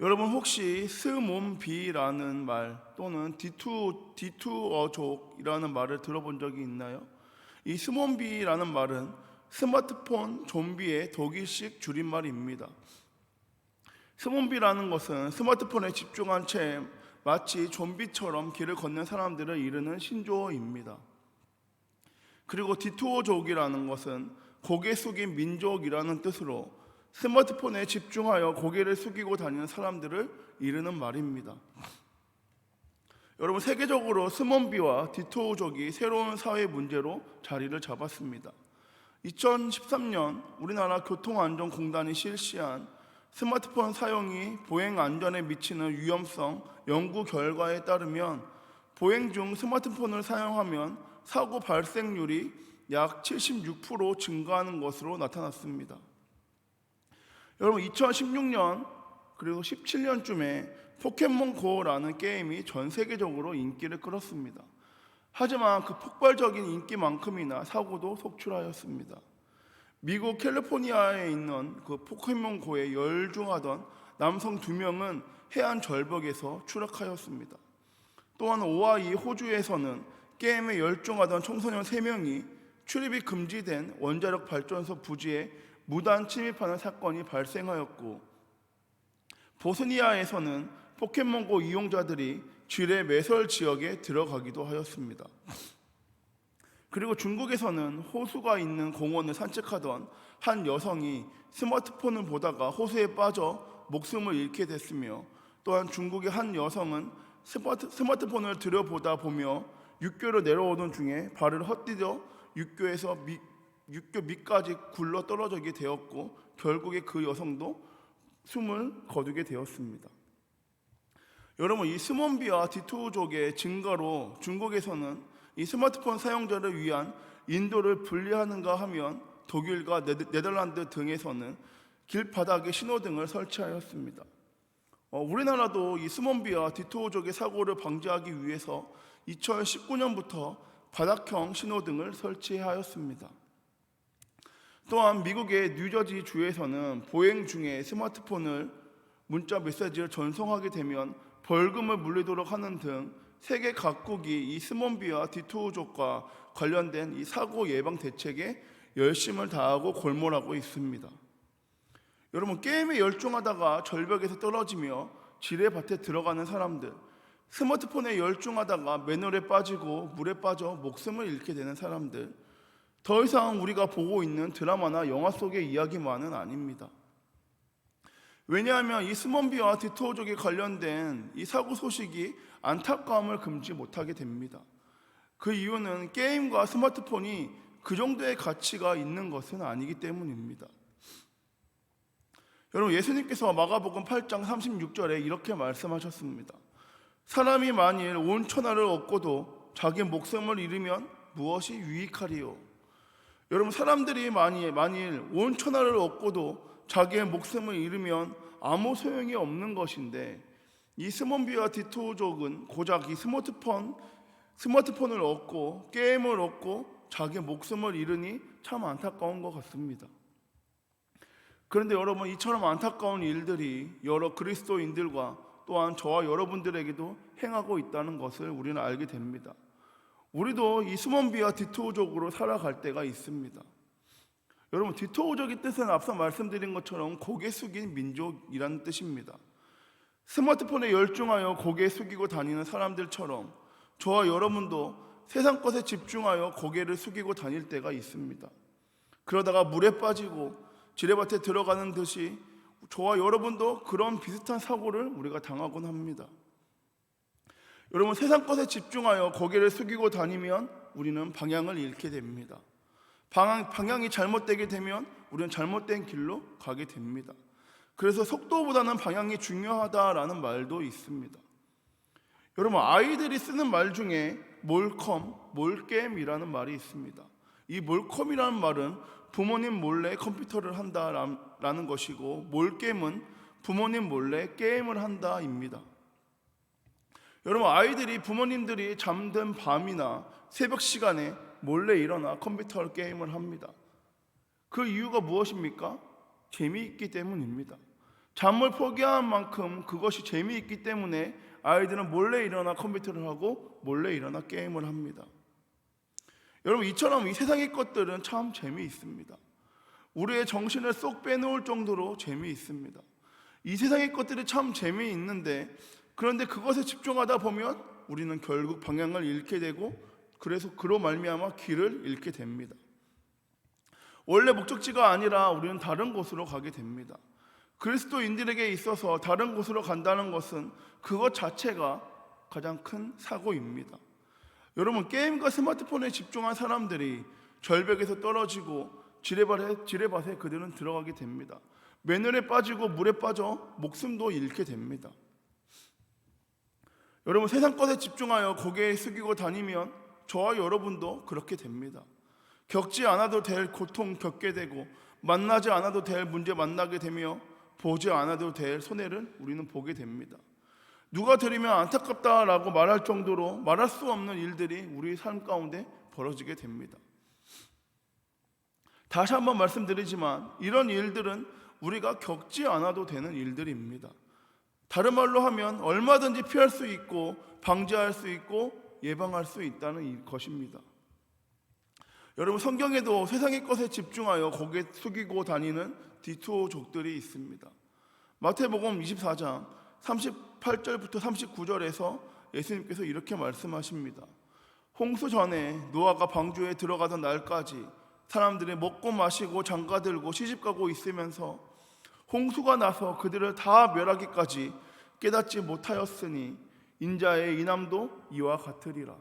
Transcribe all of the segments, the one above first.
여러분 혹시 스몬비라는 말 또는 디투어족이라는 말을 들어본 적이 있나요? 이 스몬비라는 말은 스마트폰 좀비의 독일식 줄임말입니다. 스몬비라는 것은 스마트폰에 집중한 채 마치 좀비처럼 길을 걷는 사람들을 이르는 신조어입니다. 그리고 디투어족이라는 것은 고개 숙인 민족이라는 뜻으로 스마트폰에 집중하여 고개를 숙이고 다니는 사람들을 이르는 말입니다. 여러분, 세계적으로 스몬비와 디토우족이 새로운 사회 문제로 자리를 잡았습니다. 2013년 우리나라 교통안전공단이 실시한 스마트폰 사용이 보행 안전에 미치는 위험성 연구 결과에 따르면 보행 중 스마트폰을 사용하면 사고 발생률이 약 76% 증가하는 것으로 나타났습니다. 여러분, 2016년 그리고 17년쯤에 포켓몬고라는 게임이 전 세계적으로 인기를 끌었습니다. 하지만 그 폭발적인 인기만큼이나 사고도 속출하였습니다. 미국 캘리포니아에 있는 그 포켓몬고에 열중하던 남성 2명은 해안 절벽에서 추락하였습니다. 또한 오하이 호주에서는 게임에 열중하던 청소년 3명이 출입이 금지된 원자력 발전소 부지에 무단 침입하는 사건이 발생하였고, 보스니아에서는 포켓몬고 이용자들이 지뢰 매설 지역에 들어가기도 하였습니다. 그리고 중국에서는 호수가 있는 공원을 산책하던 한 여성이 스마트폰을 보다가 호수에 빠져 목숨을 잃게 됐으며, 또한 중국의 한 여성은 스마트폰을 들여보다 보며 육교로 내려오던 중에 발을 헛디뎌 육교 밑까지 굴러 떨어지게 되었고, 결국에 그 여성도 숨을 거두게 되었습니다. 여러분, 이 스몬비와 디투족의 증가로 중국에서는 이 스마트폰 사용자를 위한 인도를 분리하는가 하면 독일과 네덜란드 등에서는 길바닥에 신호등을 설치하였습니다. 우리나라도 이 스몬비와 디투족의 사고를 방지하기 위해서 2019년부터 바닥형 신호등을 설치하였습니다. 또한 미국의 뉴저지 주에서는 보행 중에 스마트폰을 문자 메시지를 전송하게 되면 벌금을 물리도록 하는 등 세계 각국이 이 스몬비와 디투족과 관련된 이 사고 예방 대책에 열심을 다하고 골몰하고 있습니다. 여러분, 게임에 열중하다가 절벽에서 떨어지며 지뢰밭에 들어가는 사람들, 스마트폰에 열중하다가 맨홀에 빠지고 물에 빠져 목숨을 잃게 되는 사람들, 더 이상 우리가 보고 있는 드라마나 영화 속의 이야기만은 아닙니다. 왜냐하면 이 스몬비와 디투어족에 관련된 이 사고 소식이 안타까움을 금치 못하게 됩니다. 그 이유는 게임과 스마트폰이 그 정도의 가치가 있는 것은 아니기 때문입니다. 여러분, 예수님께서 마가복음 8장 36절에 이렇게 말씀하셨습니다. 사람이 만일 온 천하를 얻고도 자기 목숨을 잃으면 무엇이 유익하리요? 여러분, 사람들이 만일 온 천하를 얻고도 자기의 목숨을 잃으면 아무 소용이 없는 것인데, 이 스몬비와 디투족은 고작 이 스마트폰을 얻고 게임을 얻고 자기의 목숨을 잃으니 참 안타까운 것 같습니다. 그런데 여러분, 이처럼 안타까운 일들이 여러 그리스도인들과 또한 저와 여러분들에게도 행하고 있다는 것을 우리는 알게 됩니다. 우리도 이 스몬비와 디투어족으로 살아갈 때가 있습니다. 여러분, 디투어족의 뜻은 앞서 말씀드린 것처럼 고개 숙인 민족이라는 뜻입니다. 스마트폰에 열중하여 고개 숙이고 다니는 사람들처럼 저와 여러분도 세상 것에 집중하여 고개를 숙이고 다닐 때가 있습니다. 그러다가 물에 빠지고 지뢰밭에 들어가는 듯이 저와 여러분도 그런 비슷한 사고를 우리가 당하곤 합니다. 여러분, 세상 것에 집중하여 고개를 숙이고 다니면 우리는 방향을 잃게 됩니다. 방향이 잘못되게 되면 우리는 잘못된 길로 가게 됩니다. 그래서 속도보다는 방향이 중요하다라는 말도 있습니다. 여러분, 아이들이 쓰는 말 중에 몰게임이라는 말이 있습니다. 이 몰컴이라는 말은 부모님 몰래 컴퓨터를 한다라는 것이고, 몰게임은 부모님 몰래 게임을 한다입니다. 여러분, 아이들이 부모님들이 잠든 밤이나 새벽 시간에 몰래 일어나 컴퓨터 게임을 합니다. 그 이유가 무엇입니까? 재미있기 때문입니다. 잠을 포기한 만큼 그것이 재미있기 때문에 아이들은 몰래 일어나 컴퓨터를 하고 몰래 일어나 게임을 합니다. 여러분, 이처럼 이 세상의 것들은 참 재미있습니다. 우리의 정신을 쏙 빼놓을 정도로 재미있습니다. 이 세상의 것들이 참 재미있는데, 그런데 그것에 집중하다 보면 우리는 결국 방향을 잃게 되고, 그래서 그로 말미암아 길을 잃게 됩니다. 원래 목적지가 아니라 우리는 다른 곳으로 가게 됩니다. 그리스도인들에게 있어서 다른 곳으로 간다는 것은 그것 자체가 가장 큰 사고입니다. 여러분, 게임과 스마트폰에 집중한 사람들이 절벽에서 떨어지고 지뢰밭에 그들은 들어가게 됩니다. 맨홀에 빠지고 물에 빠져 목숨도 잃게 됩니다. 여러분, 세상 것에 집중하여 고개 숙이고 다니면 저와 여러분도 그렇게 됩니다. 겪지 않아도 될 고통 겪게 되고, 만나지 않아도 될 문제 만나게 되며, 보지 않아도 될 손해를 우리는 보게 됩니다. 누가 들으면 안타깝다라고 말할 정도로 말할 수 없는 일들이 우리 삶 가운데 벌어지게 됩니다. 다시 한번 말씀드리지만 이런 일들은 우리가 겪지 않아도 되는 일들입니다. 다른 말로 하면 얼마든지 피할 수 있고 방지할 수 있고 예방할 수 있다는 것입니다. 여러분, 성경에도 세상의 것에 집중하여 고개 숙이고 다니는 디토족들이 있습니다. 마태복음 24장 38절부터 39절에서 예수님께서 이렇게 말씀하십니다. 홍수 전에 노아가 방주에 들어가던 날까지 사람들이 먹고 마시고 장가들고 시집가고 있으면서 홍수가 나서 그들을 다 멸하기까지 깨닫지 못하였으니 인자의 인함도 이와 같으리라.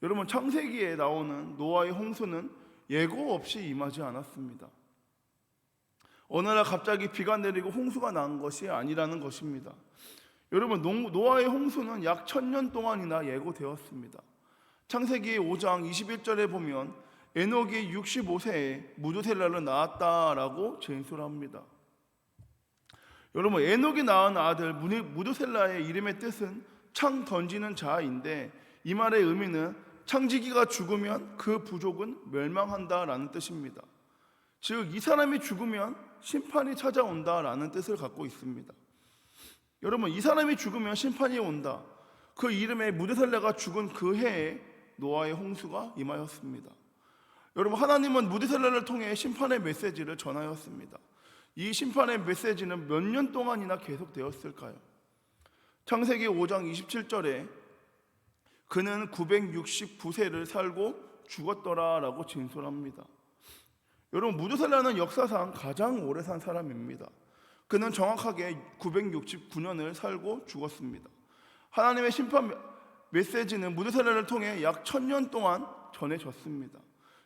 여러분, 창세기에 나오는 노아의 홍수는 예고 없이 임하지 않았습니다. 어느 날 갑자기 비가 내리고 홍수가 난 것이 아니라는 것입니다. 여러분, 노아의 홍수는 약 1000년 동안이나 예고되었습니다. 창세기 5장 21절에 보면 에녹이 65세에 무두셀라를 낳았다라고 진술합니다. 여러분, 에녹이 낳은 아들 무두셀라의 이름의 뜻은 창 던지는 자인데, 이 말의 의미는 창지기가 죽으면 그 부족은 멸망한다라는 뜻입니다. 즉, 이 사람이 죽으면 심판이 찾아온다라는 뜻을 갖고 있습니다. 여러분, 이 사람이 죽으면 심판이 온다. 그 이름에 무드셀라가 죽은 그 해에 노아의 홍수가 임하였습니다. 여러분, 하나님은 무드셀라를 통해 심판의 메시지를 전하였습니다. 이 심판의 메시지는 몇 년 동안이나 계속되었을까요? 창세기 5장 27절에 그는 969세를 살고 죽었더라라고 진술합니다. 여러분, 무두셀라는 역사상 가장 오래 산 사람입니다. 그는 정확하게 969년을 살고 죽었습니다. 하나님의 심판 메시지는 무두셀라를 통해 약 1000년 동안 전해졌습니다.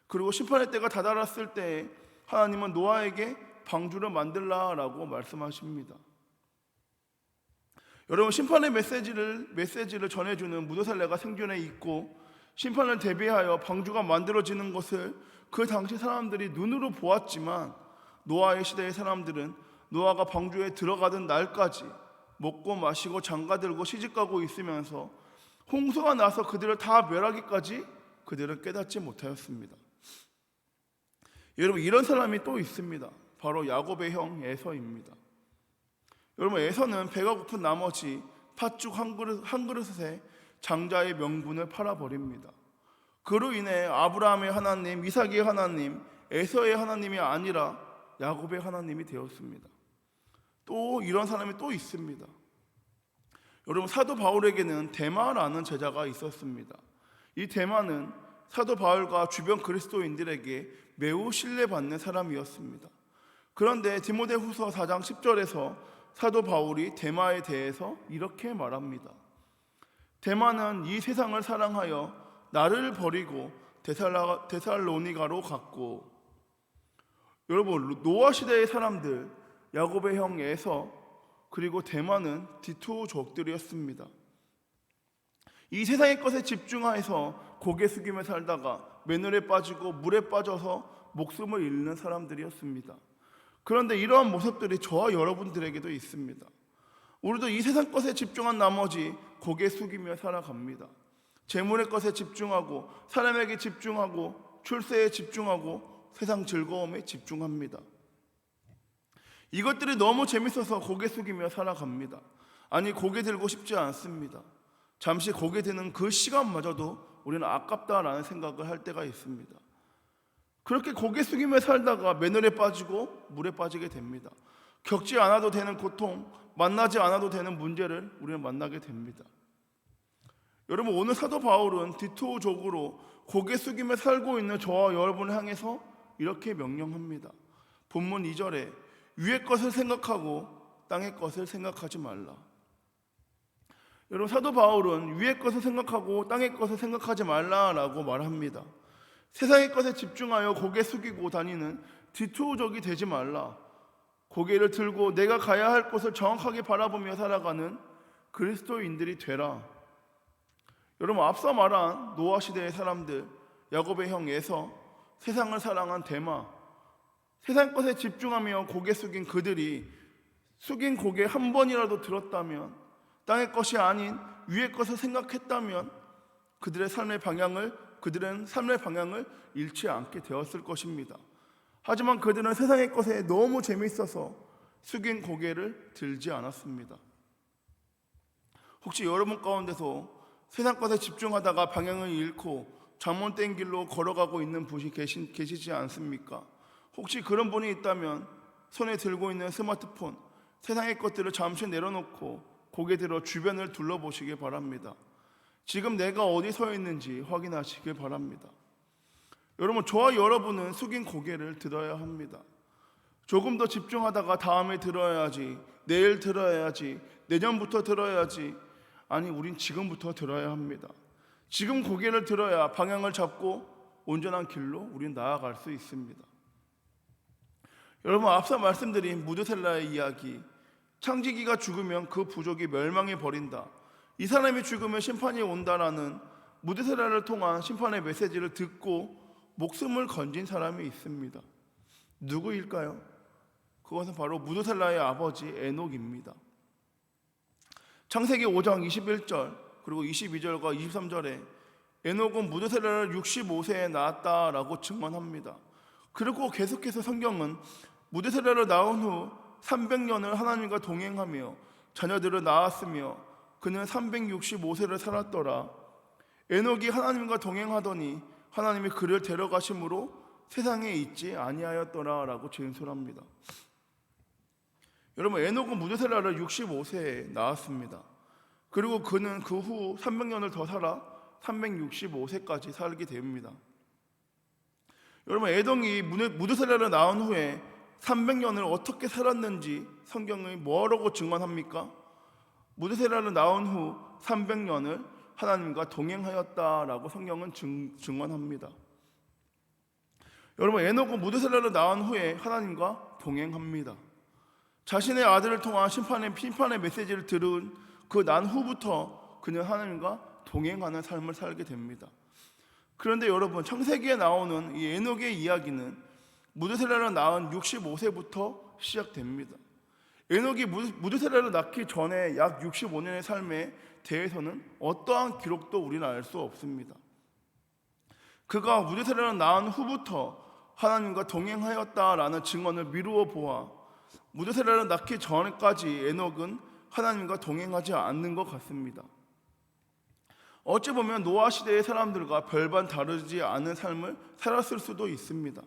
그리고 심판의 때가 다다랐을 때 하나님은 노아에게 방주를 만들라라고 말씀하십니다. 여러분, 심판의 메시지를 전해주는 무두셀라가 생존해 있고 심판을 대비하여 방주가 만들어지는 것을 그 당시 사람들이 눈으로 보았지만, 노아의 시대의 사람들은 노아가 방주에 들어가던 날까지 먹고 마시고 장가들고 시집가고 있으면서 홍수가 나서 그들을 다 멸하기까지 그들은 깨닫지 못하였습니다. 여러분, 이런 사람이 또 있습니다. 바로 야곱의 형 에서입니다. 여러분, 에서는 배가 고픈 나머지 팥죽 한 그릇에 장자의 명분을 팔아버립니다. 그로 인해 아브라함의 하나님, 이삭의 하나님, 에서의 하나님이 아니라 야곱의 하나님이 되었습니다. 또 이런 사람이 또 있습니다. 여러분, 사도 바울에게는 데마라는 제자가 있었습니다. 이 데마는 사도 바울과 주변 그리스도인들에게 매우 신뢰받는 사람이었습니다. 그런데 디모데후서 4장 10절에서 사도 바울이 데마에 대해서 이렇게 말합니다. 데마는 이 세상을 사랑하여 나를 버리고 데살로니가로 갔고. 여러분, 노아 시대의 사람들, 야곱의 형 에서, 그리고 데마는 디토족들이었습니다. 이 세상의 것에 집중해서 고개 숙이며 살다가 맨홀에 빠지고 물에 빠져서 목숨을 잃는 사람들이었습니다. 그런데 이러한 모습들이 저와 여러분들에게도 있습니다. 우리도 이 세상 것에 집중한 나머지 고개 숙이며 살아갑니다. 재물의 것에 집중하고, 사람에게 집중하고, 출세에 집중하고, 세상 즐거움에 집중합니다. 이것들이 너무 재밌어서 고개 숙이며 살아갑니다. 아니, 고개 들고 싶지 않습니다. 잠시 고개 드는 그 시간마저도 우리는 아깝다라는 생각을 할 때가 있습니다. 그렇게 고개 숙이며 살다가 맨홀에 빠지고 물에 빠지게 됩니다. 겪지 않아도 되는 고통, 만나지 않아도 되는 문제를 우리는 만나게 됩니다. 여러분, 오늘 사도 바울은 디토족으로 고개 숙이며 살고 있는 저와 여러분을 향해서 이렇게 명령합니다. 본문 2절에 위의 것을 생각하고 땅의 것을 생각하지 말라. 여러분, 사도 바울은 위의 것을 생각하고 땅의 것을 생각하지 말라라고 말합니다. 세상의 것에 집중하여 고개 숙이고 다니는 디토족이 되지 말라. 고개를 들고 내가 가야 할 곳을 정확하게 바라보며 살아가는 그리스도인들이 되라. 여러분, 앞서 말한 노아 시대의 사람들, 야곱의 형 에서, 세상을 사랑한 데마, 세상 것에 집중하며 고개 숙인 그들이 숙인 고개 한 번이라도 들었다면, 땅의 것이 아닌 위의 것을 생각했다면 그들은 삶의 방향을 잃지 않게 되었을 것입니다. 하지만 그들은 세상의 것에 너무 재미있어서 숙인 고개를 들지 않았습니다. 혹시 여러분 가운데서 세상 것에 집중하다가 방향을 잃고 잘못된 길로 걸어가고 있는 분이 계시지 않습니까? 혹시 그런 분이 있다면 손에 들고 있는 스마트폰, 세상의 것들을 잠시 내려놓고 고개 들어 주변을 둘러보시길 바랍니다. 지금 내가 어디 서 있는지 확인하시길 바랍니다. 여러분, 저와 여러분은 숙인 고개를 들어야 합니다. 조금 더 집중하다가 다음에 들어야지, 내일 들어야지, 내년부터 들어야지. 아니, 우린 지금부터 들어야 합니다. 지금 고개를 들어야 방향을 잡고 온전한 길로 우린 나아갈 수 있습니다. 여러분, 앞서 말씀드린 무드셀라의 이야기, 창지기가 죽으면 그 부족이 멸망해 버린다, 이 사람이 죽으면 심판이 온다라는 무드셀라를 통한 심판의 메시지를 듣고 목숨을 건진 사람이 있습니다. 누구일까요? 그것은 바로 무드셀라의 아버지 에녹입니다. 창세기 5장 21절 그리고 22절과 23절에 에녹은 무드셀라를 65세에 낳았다라고 증언합니다. 그리고 계속해서 성경은 무드셀라를 낳은 후 300년을 하나님과 동행하며 자녀들을 낳았으며 그는 365세를 살았더라. 에녹이 하나님과 동행하더니 하나님이 그를 데려가심으로 세상에 있지 아니하였더라 라고 진술합니다. 여러분, 에녹은 무드셀라를 65세에 낳았습니다. 그리고 그는 그 후 300년을 더 살아 365세까지 살게 됩니다. 여러분, 에녹이 무드셀라를 낳은 후에 300년을 어떻게 살았는지 성경이 뭐라고 증언합니까? 무드셀라를 낳은 후 300년을 하나님과 동행하였다라고 성경은 증언합니다. 여러분, 에녹은 무드셀라를 낳은 후에 하나님과 동행합니다. 자신의 아들을 통한 심판의 메시지를 들은 그 난 후부터 그는 하나님과 동행하는 삶을 살게 됩니다. 그런데 여러분, 창세기에 나오는 이 에녹의 이야기는 무드셀라를 낳은 65세부터 시작됩니다. 에녹이 무드셀라를 낳기 전에 약 65년의 삶에 대해서는 어떠한 기록도 우리는 알 수 없습니다. 그가 무드셀라를 낳은 후부터 하나님과 동행하였다라는 증언을 미루어 보아 무드셀라를 낳기 전까지 에녹은 하나님과 동행하지 않는 것 같습니다. 어찌 보면 노아 시대의 사람들과 별반 다르지 않은 삶을 살았을 수도 있습니다.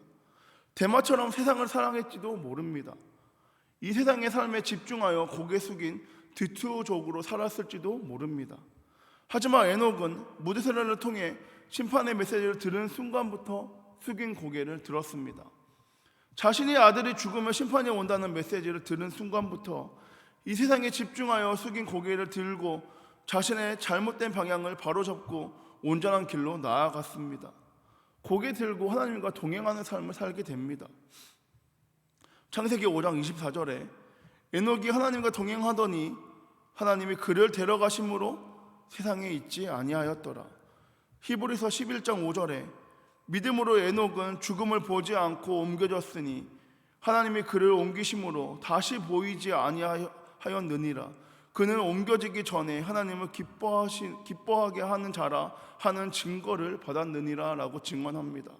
데마처럼 세상을 사랑했지도 모릅니다. 이 세상의 삶에 집중하여 고개 숙인 디투족으로 살았을지도 모릅니다. 하지만 에녹은 무드셀라를 통해 심판의 메시지를 들은 순간부터 숙인 고개를 들었습니다. 자신의 아들이 죽으면 심판이 온다는 메시지를 들은 순간부터 이 세상에 집중하여 숙인 고개를 들고 자신의 잘못된 방향을 바로잡고 온전한 길로 나아갔습니다. 고개 들고 하나님과 동행하는 삶을 살게 됩니다. 창세기 5장 24절에 에녹이 하나님과 동행하더니 하나님이 그를 데려가심으로 세상에 있지 아니하였더라. 히브리서 11장 5절에 믿음으로 에녹은 죽음을 보지 않고 옮겨졌으니 하나님이 그를 옮기심으로 다시 보이지 아니하였느니라. 그는 옮겨지기 전에 하나님을 기뻐하게 하는 자라 하는 증거를 받았느니라 라고 증언합니다.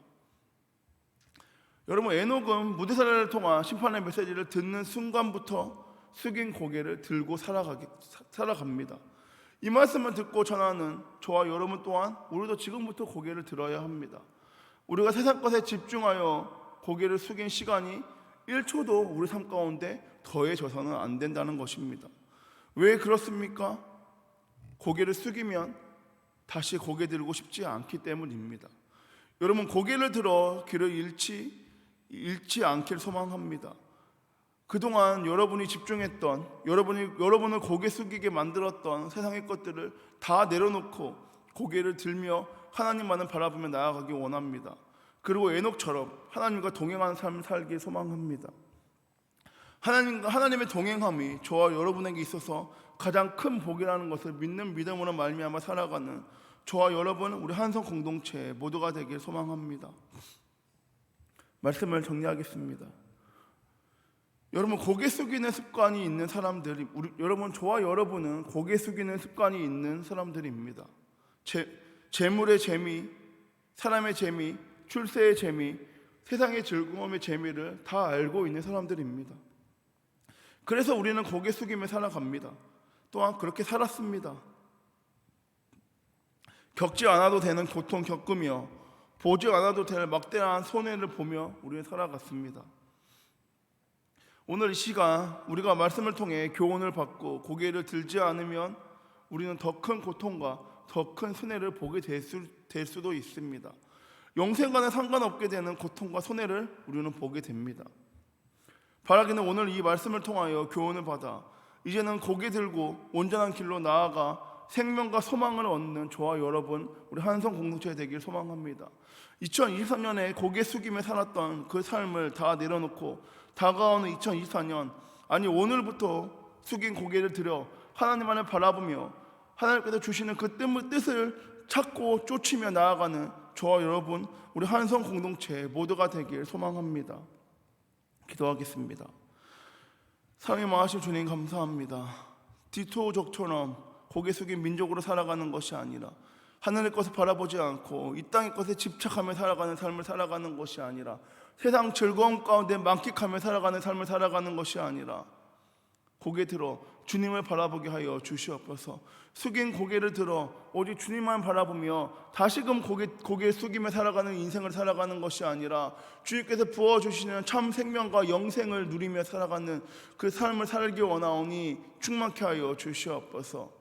여러분, 에녹은 무대사를 통한 심판의 메시지를 듣는 순간부터 숙인 고개를 들고 살아갑니다. 이 말씀을 듣고 전하는 저와 여러분 또한 우리도 지금부터 고개를 들어야 합니다. 우리가 세상 것에 집중하여 고개를 숙인 시간이 1초도 우리 삶 가운데 더해져서는 안 된다는 것입니다. 왜 그렇습니까? 고개를 숙이면 다시 고개 들고 싶지 않기 때문입니다. 여러분, 고개를 들어 길을 잃지 않길 소망합니다. 그동안 여러분이 집중했던, 여러분을 고개 숙이게 만들었던 세상의 것들을 다 내려놓고 고개를 들며 하나님만을 바라보며 나아가기 원합니다. 그리고 에녹처럼 하나님과 동행하는 삶을 살기 소망합니다. 하나님의 동행함이 저와 여러분에게 있어서 가장 큰 복이라는 것을 믿는 믿음으로 말미암아 살아가는 저와 여러분, 우리 한성 공동체 모두가 되길 소망합니다. 말씀을 정리하겠습니다. 여러분, 고개 숙이는 습관이 있는 사람들이, 여러분, 저와 여러분은 고개 숙이는 습관이 있는 사람들입니다. 재물의 재미, 사람의 재미, 출세의 재미, 세상의 즐거움의 재미를 다 알고 있는 사람들입니다. 그래서 우리는 고개 숙이며 살아갑니다. 또한 그렇게 살았습니다. 겪지 않아도 되는 고통 겪으며 보지 않아도 될 막대한 손해를 보며 우리는 살아갔습니다. 오늘 이 시간 우리가 말씀을 통해 교훈을 받고 고개를 들지 않으면 우리는 더 큰 고통과 더 큰 손해를 보게 될 수도 있습니다. 영생과는 상관없게 되는 고통과 손해를 우리는 보게 됩니다. 바라기는 오늘 이 말씀을 통하여 교훈을 받아 이제는 고개 들고 온전한 길로 나아가 생명과 소망을 얻는 저와 여러분, 우리 한성 공동체 되길 소망합니다. 2023년에 고개 숙이며 살았던 그 삶을 다 내려놓고 다가오는 2024년, 아니 오늘부터 숙인 고개를 들여 하나님만을 바라보며 하나님께서 주시는 그 뜻을 찾고 쫓으며 나아가는 저와 여러분, 우리 한성 공동체 모두가 되길 소망합니다. 기도하겠습니다. 사랑이 많으신 주님, 감사합니다. 디토족처럼 고개 숙인 민족으로 살아가는 것이 아니라, 하늘의 것을 바라보지 않고 이 땅의 것에 집착하며 살아가는 삶을 살아가는 것이 아니라, 세상 즐거움 가운데 만끽하며 살아가는 삶을 살아가는 것이 아니라, 고개 들어 주님을 바라보게 하여 주시옵소서. 숙인 고개를 들어 오직 주님만 바라보며 다시금 고개 숙이며 살아가는 인생을 살아가는 것이 아니라, 주님께서 부어주시는 참 생명과 영생을 누리며 살아가는 그 삶을 살기 원하오니 충만케 하여 주시옵소서.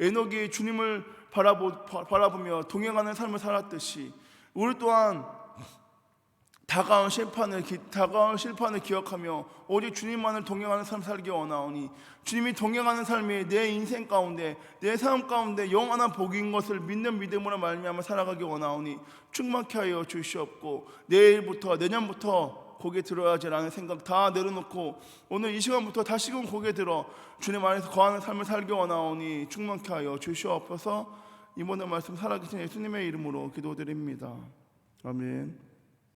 에녹이 주님을 바라보며 동행하는 삶을 살았듯이 우리 또한 다가온 실판을 기억하며 오직 주님만을 동행하는 삶을 살기 원하오니, 주님이 동행하는 삶이 내 인생 가운데, 내 삶 가운데 영원한 복인 것을 믿는 믿음으로 말미암아 살아가기 원하오니 충만케 하여 주시옵고, 내일부터 내년부터 고개 들어야지라는 생각 다 내려놓고 오늘 이 시간부터 다시금 고개 들어 주님 안에서 거하는 삶을 살기 원하오니 충만케 하여 주시옵소서. 이번에 말씀 살아계신 예수님의 이름으로 기도드립니다. 아멘.